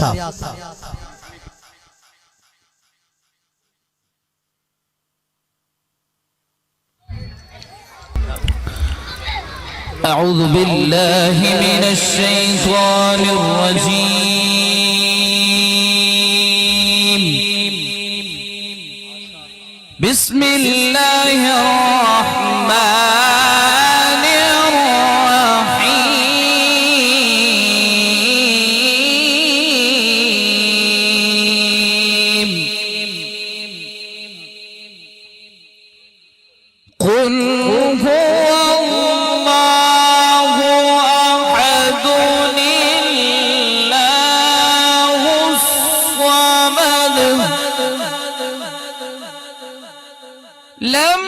أعوذ بالله من الشيطان الرجيم. بسم الله الرحمن الرحيم. قل لم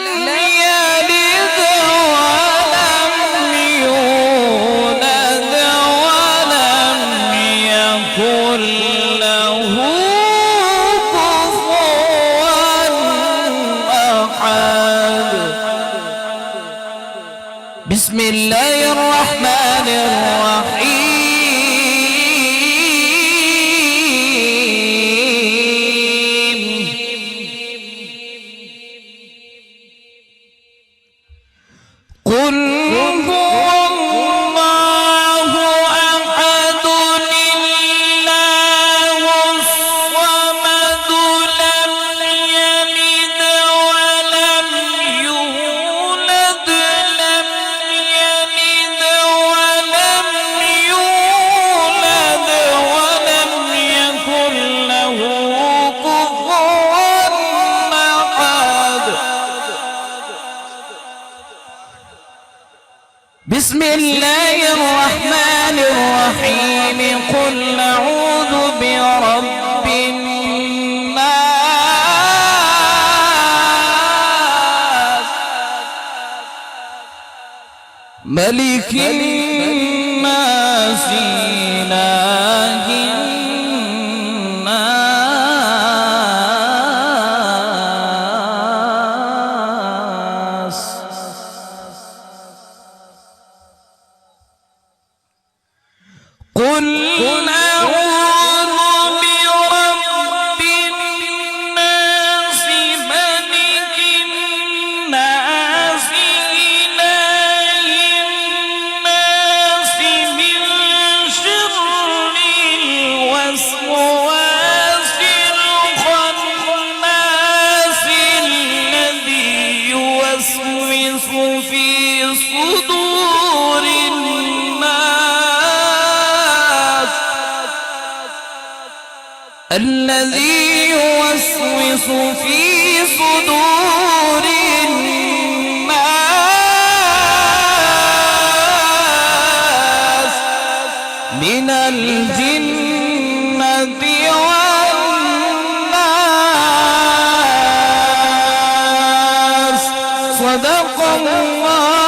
يلد ولم يولد ولم يكن له كفوا أحد. بسم الله الرحمن الرحيم. قل هو الله أحد الله الصمد لم يلد ولم يولد لم يلد ولم يولد ولم يكن له كفوا أحد. بسم الله الرحمن الرحيم. قل أعوذ برب الناس ملك الناس إله الناس. قل أعوذ برب الناس ملك الناس إله الناس من شر الوسواس الخناس الذي يوسوس في صدور الذي يوسوس في صدور الناس من الجنة والناس. صدق الله